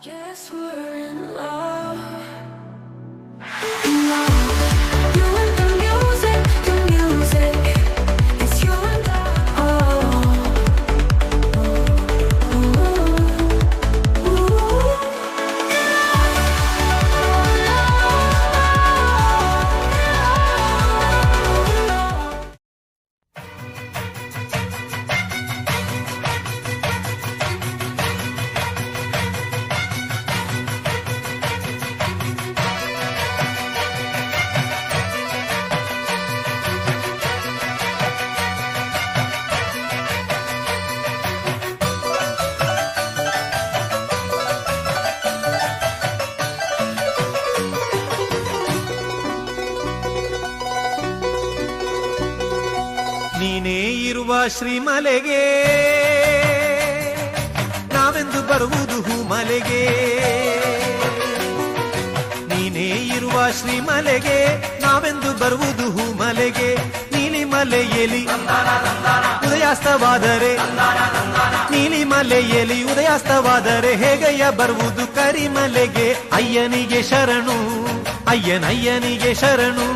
Guess we're in love. In love. You and the music, it's you and I. ನೀನೇ ಇರುವ ಶ್ರೀಮಲೆಗೆ ನಾವೆಂದು ಬರುವುದು ಹೂಮಲೆಗೆ. ನೀನೇ ಇರುವ ಶ್ರೀಮಲೆಗೆ ನಾವೆಂದು ಬರುವುದು ಹೂಮಲೆಗೆ. ನೀಲಿಮಲೆಯಲ್ಲಿ ಉದಯಾಸ್ತವಾದರೆ ನೀಲಿಮಲೆಯಲ್ಲಿ ಉದಯಾಸ್ತವಾದರೆ ಹೇಗಯ್ಯ ಬರುವುದು ಕರಿಮಲೆಗೆ. ಅಯ್ಯನಿಗೆ ಶರಣು ಅಯ್ಯನಯ್ಯನಿಗೆ ಶರಣು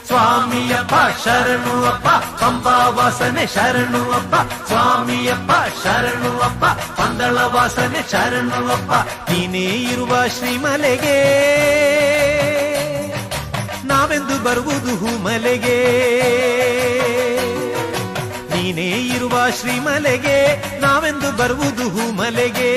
ಸ್ವಾಮಿಯಪ್ಪ ಶರಣು ಅಪ್ಪ ಪಂಬಾ ವಾಸನೆ ಶರಣು ಅಪ್ಪ. ಸ್ವಾಮಿಯಪ್ಪ ಶರಣು ಅಪ್ಪ ಪಂದಳ ವಾಸನೆ ಶರಣು ಅಪ್ಪ. ನೀನೇ ಇರುವ ಶ್ರೀಮಲೆಗೆ ನಾವೆಂದು ಬರುವುದು ಹೂಮಲೆಗೆ. ನೀನೇ ಇರುವ ಶ್ರೀಮಲೆಗೆ ನಾವೆಂದು ಬರುವುದು ಹೂಮಲೆಗೆ.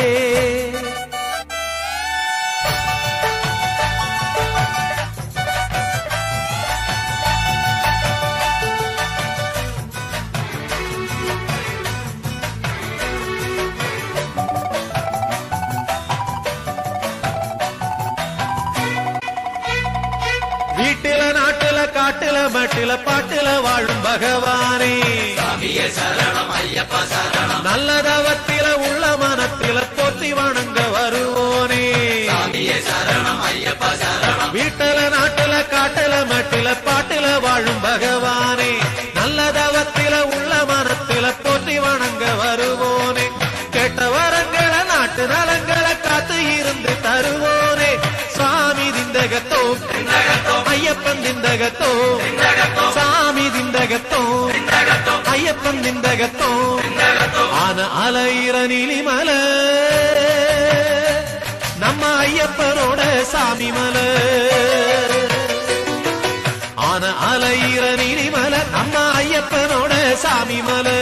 வீட்டில நாட்டில காட்டில மட்டில பாட்டில வாழும் பகவானே சாமியே சரணம் ஐயப்ப சரணம். நல்லதவத்தில உள்ள மனத்தில போற்றி வணங்க வருவோனே சாமியே சரணம் ஐயப்ப சரணம். வீட்டில நாட்டில காட்டில மட்டில பாட்டில வாழும் பகவானே நல்லதவத்தில உள்ள மனத்தில போற்றி வணங்க வருவோனே. கேட்ட வரங்களை நாட்டு நலங்களை காத்து இருந்து தருவோனே. சுவாமி திந்தகத்தோ ஐயப்பன் திந்தகத்தோ சாமி திந்தகத்தோ ஐயப்பன் திந்தகத்தோ ஆன அலையிற நீலிமலை நம்ம ஐயப்பனோட சாமி மலை. ஆன அலையிற நீலிமலை நம்ம ஐயப்பனோட சாமி மலை.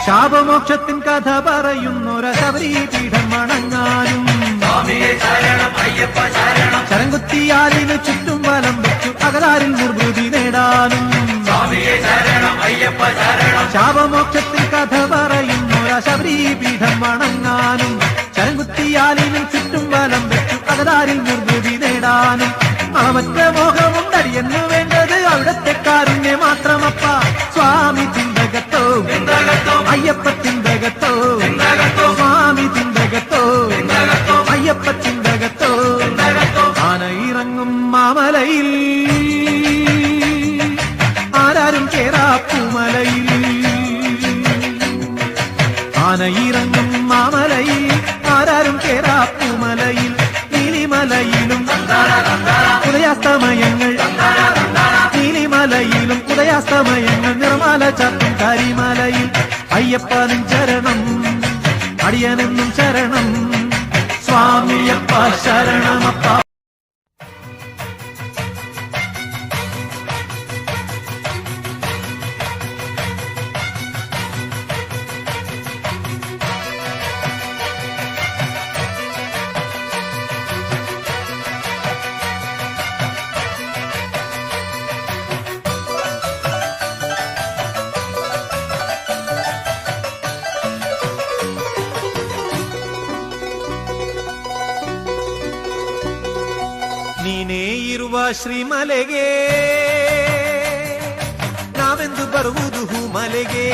ശാപമോക്ഷത്തിൻ കഥ പറയുന്നൊരു ശബരീപീഠം വണങ്ങാനും சாமியே சரணம் ஐயப்ப சரணம். ശരംകുത്തിയാലിനു ചുറ്റും വലം വെച്ചു അകലാരിൽ നിർവൃതി നേടാനും. சாமியே சரணம் ஐயப்ப சரணம். ശാപമോക്ഷത്തിൻ കഥ പറയുന്നൊരു ശബരീപീഠം വണങ്ങാനും ശരംകുത്തിയാലിനു ചുറ്റും വലം വെച്ചു അകലാരിൽ നിർവൃതി നേടാനും. അവറ്റ മോഹമുണ്ടടിയെന്നു വേണ്ടത് അവിടത്തെ കാരുണ്യ മാത്രമപ്പ. സ്വാമി തിന്തകത്തോ അയ്യപ്പ തിന്തകത്തോ സ്വാമി തിന്തകത്തോ അയ്യപ്പ തിന്തകത്തോ. ആന ഇറങ്ങും മാമലയിൽ ആരാരും കേറാപ്പൂമലയിൽ. ആന ഇറങ്ങും മാമലയിൽ ആരാരും കേറാപ്പൂമലയിൽ. നീലിമലയിലും ഉദയാസ്തമയങ്ങൾ നീലിമലയിലും ഉദയാസ്തമയങ്ങൾ നിറമാല ചാർത്തും കരിമലയിൽ. അയ്യപ്പനും ചരണം അടിയനെന്നും ശരണം സ്വാമിയപ്പ ശരണമപ്പ. ನೀನೇ ಇರುವ ಶ್ರೀಮಲೆಗೆ ನಾವೆಂದು ಬರುವುದು ಹೂಮಲೆಗೆ.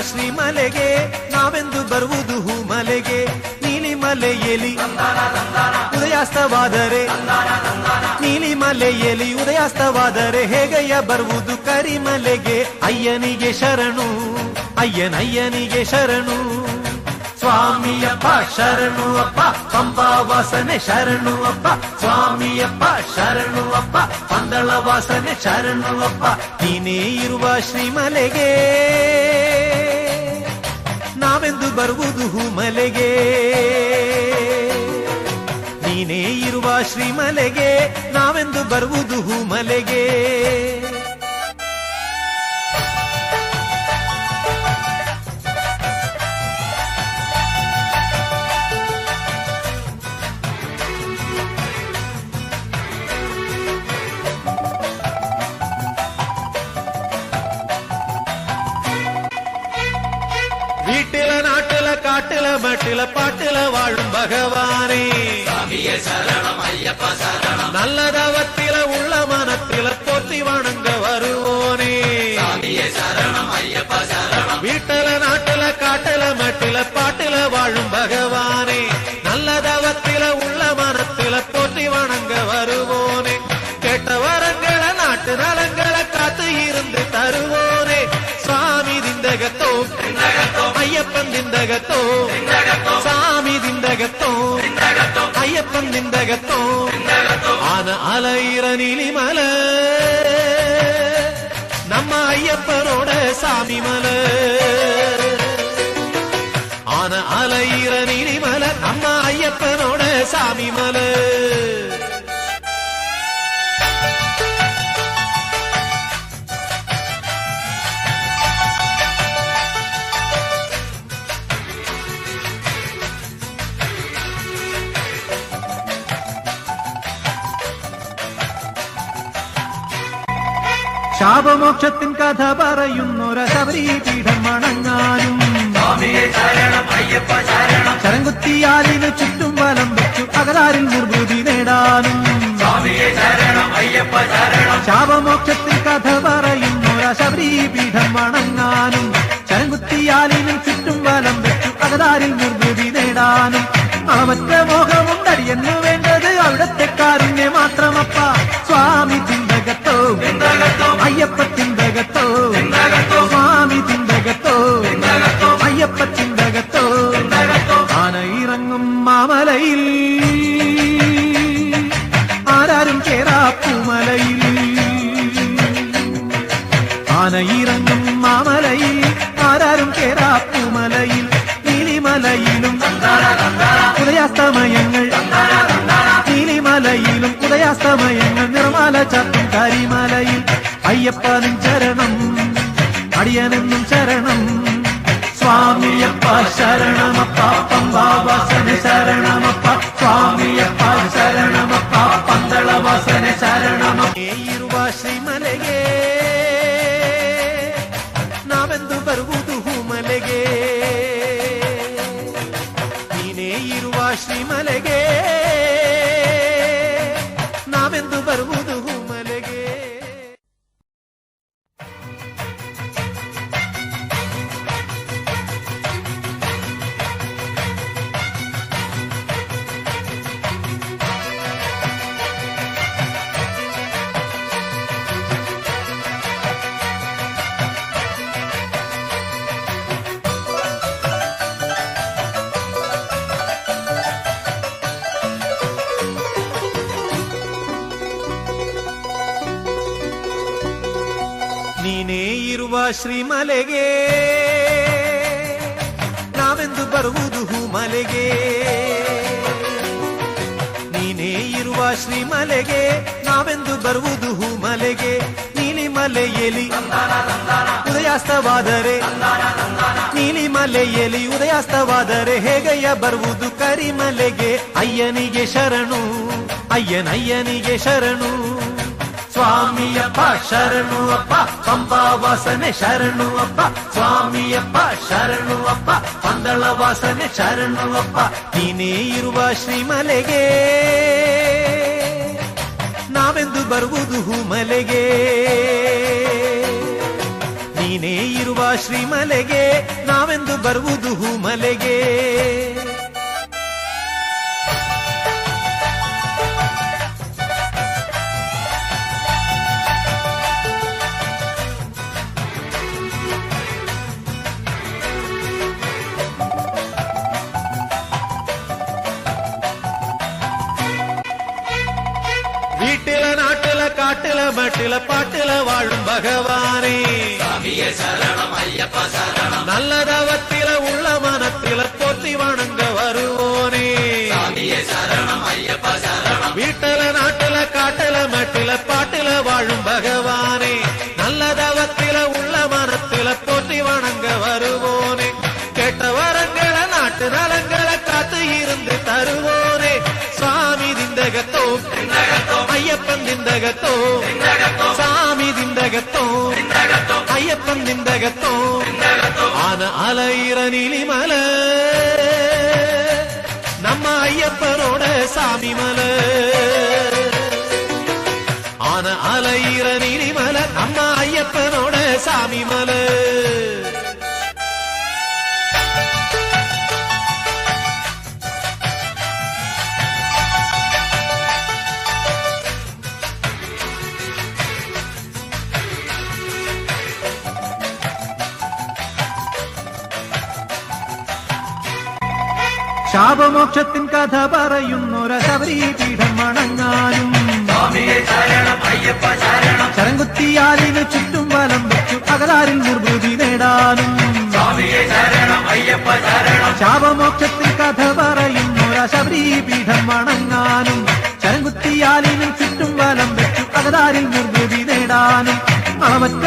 ಶ್ರೀಮಲೆಗೆ ನಾವೆಂದು ಬರುವುದು ಹೂಮಲೆಗೆ ನೀಲಿಮಲೆಯಲ್ಲಿ ಉದಯಾಸ್ತವಾದರೆ ನೀಲಿಮಲೆಯಲ್ಲಿ ಉದಯಾಸ್ತವಾದರೆ ಹೇಗಯ್ಯ ಬರುವುದು ಕರಿಮಲೆಗೆ ಅಯ್ಯನಿಗೆ ಶರಣು ಅಯ್ಯನಯ್ಯನಿಗೆ ಶರಣು ಸ್ವಾಮಿಯಪ್ಪ ಶರಣು ಅಪ್ಪ ಪಂಬಾ ವಾಸನೆ ಶರಣು ಅಪ್ಪ ಸ್ವಾಮಿಯಪ್ಪ ಶರಣು ಅಪ್ಪ ಪಂದಳ ವಾಸನೆ ಶರಣು ಅಪ್ಪ ನೀನೇ ಇರುವ ಶ್ರೀಮಲೆಗೆ ನಾವೆಂದು ಬರುವುದು ಹೂಮಲೆಗೆ ನೀನೇ ಇರುವ ಶ್ರೀಮಲೆಗೆ ನಾವೆಂದು ಬರುವುದು ಹೂಮಲೆಗೆ வீட்டில நாட்டில காட்டில மட்டில பாட்டில வாழும் பகவானே சாமியே சரணம் ஐயப்ப சரணம் நல்லதவத்தில உள்ள மனத்தில போற்றி வணங்க வருவோனே சாமியே சரணம் ஐயப்ப சரணம் வீட்டில நாட்டில காட்டில மட்டில பாட்டில வாழும் பகவானே நல்லதவத்தில உள்ள மனத்தில போற்றி வணங்க வருவோனே கேட்ட வரங்களை நாட்டு நலங்களை காத்து இருந்து தருவோனே சுவாமி திந்தகத்தோ ಅಯ್ಯಪ್ಪನ್ ದಿಂದಗತ್ತೋ ಸ್ವಾಮಿ ದಿಂದಗತ್ತೋ ಅಯ್ಯಪ್ಪನ್ ದಿಂದಗತ್ತೋ ಆನ ಅಲೈರ ನೀಲಿಮಲ ನಮ್ಮ ಅಯ್ಯಪ್ಪನೋಡ ಸಾಮಿ ಮಲ ಆನ ಅಲೈರ ನೀಲಿಮಲ ನಮ್ಮ ಅಯ್ಯಪ್ಪನೋಡ ಸಾಮಿ ಮಲ ശാപമോക്ഷത്തിൻ കഥ പറയുന്നൊര ശബരീപീഠം വണങ്ങാനും സ്വാമിയെ ശരണം അയ്യപ്പ ശരണം ശരംകുത്തിയാലിനു ചുറ്റും വലം വെച്ചു അകലാരിൽ നിർവൃതി നേടാനും സ്വാമിയെ ശരണം അയ്യപ്പ ശരണം ശാപമോക്ഷത്തിൻ കഥ പറയുന്നൊര ശബരീപീഠം വണങ്ങാനും ശരംകുത്തിയാലിനു ചുറ്റും വലം വെച്ചു അകലാരിൽ നിർവൃതി നേടാനും അവറ്റ മോഹമുണ്ടടിയെന്നു വേണ്ടത് അവിടത്തെ കാരുണ്യ മാത്രമപ്പ സ്വാമി ചിന്തകത്തോ അയ്യപ്പ ചിന്തകത്തോ സ്വാമി ചിന്തകത്തോ അയ്യപ്പ ചിന്തകത്തോ ആന ഇറങ്ങും മാമലയിൽ ആരാരും കേറാപ്പൂമലയിൽ ആന ഇറങ്ങും മാമലയിൽ ആരാരും കേറാപ്പൂമലയിൽ നീലിമലയിലും ഉദയാസ്തമയങ്ങൾ നീലിമലയിലും ഉദയാസ്തമയങ്ങൾ നിർമാല ചാത്തും കരിമലയിൽ അയ്യപ്പനും ചരണം അടിയനെന്നും ശരണം സ്വാമിയപ്പ ശരണമപ്പ പമ്പാവാസന ശരണമപ്പ സ്വാമിയപ്പ ശരണമപ്പ പന്തളവാസന ശരണമപ്പ ಇರುವ ಶ್ರೀಮಲೆಗೆ ನಾವೆಂದು ಬರುವುದು ಹೂಮಲೆಗೆ ನೀನೇ ಇರುವ ಶ್ರೀಮಲೆಗೆ ನಾವೆಂದು ಬರುವುದು ಹೂಮಲೆಗೆ ನೀನೇ ಇರುವ ಶ್ರೀಮಲೆಗೆ ನಾವೆಂದು ಬರುವುದು ಹೂಮಲೆಗೆ ನೀನೇ ಇರುವ ಶ್ರೀಮಲೆಗೆ ನಾವೆಂದು ಬರುವುದು ಹೂಮಲೆಗೆ ನೀಲಿಮಲೆಯಲ್ಲಿ ಉದಯಾಸ್ತವಾದರೆ ನೀಲಿಮಲೆಯಲ್ಲಿ ಉದಯಾಸ್ತವಾದರೆ ಹೇಗಯ್ಯ ಬರುವುದು ಕರಿಮಲೆಗೆ ಅಯ್ಯನಿಗೆ ಶರಣು ಅಯ್ಯನಯ್ಯನಿಗೆ ಶರಣು ಸ್ವಾಮಿಯಪ್ಪ ಶರಣು ಅಪ್ಪ ಪಂಬಾ ವಾಸನೆ ಶರಣು ಅಪ್ಪ ಸ್ವಾಮಿಯಪ್ಪ ಶರಣು ಅಪ್ಪ ಪಂದಳ ವಾಸನೆ ಶರಣು ಅಪ್ಪ ನೀನೇ ಇರುವ ಶ್ರೀಮಲೆಗೆ ನಾವೆಂದು ಬರುವುದು ಹೂಮಲೆಗೆ ನೀನೇ ಇರುವ ಶ್ರೀಮಲೆಗೆ ನಾವೆಂದು ಬರುವುದು ಹೂಮಲೆಗೆ. வீட்டில நாட்டுல காட்டுல மட்டில பாட்டுல வாழும் பகவானே சாமியே சரணம் ஐயப்ப சரணம் நல்ல தவத்தில உள்ள மனத்தில போற்றி வணங்க வருவோனே சாமியே சரணம் ஐயப்ப சரணம் வீட்டில நாட்டுல காட்டுல மட்டில பாட்டுல வாழும் பகவானே நல்ல தவத்தில உள்ள மனத்தில போற்றி வணங்க வருவோனே கேட்ட வரங்களை நாட்டு நலங்களை காத்து இருந்து தருவோனே சுவாமி திந்தகத்தோ ஐயப்பன் திந்தகத்தோ சாமி திந்தகத்தோ ஐயப்பன் திந்தகத்தோ ஆன அலையிற நிலிமல நம்ம ஐயப்பனோட சாமி மல ஆன அலையிற நிலிமல நம்ம ஐயப்பனோட சாமி மல ശാപമോക്ഷത്തിൻ കഥ പറയുന്നൊര ശബരീപീഠം വണങ്ങാനും சாமியே சரணம் ஐயப்ப சரணம் ശരംകുത്തിയാലിന് ചുറ്റും വലം വെച്ചു അകലാരിൽ നിർവൃതി നേടാനും சாமியே சரணம் ஐயப்ப சரணம் ശാപമോക്ഷത്തിൻ കഥ പറയുന്നൊര ശബരീപീഠം വണങ്ങാനും ശരംകുത്തിയാലിന് ചുറ്റും വലം വെച്ചു അകലാരിൽ നിർവൃതി നേടാനും അളവറ്റ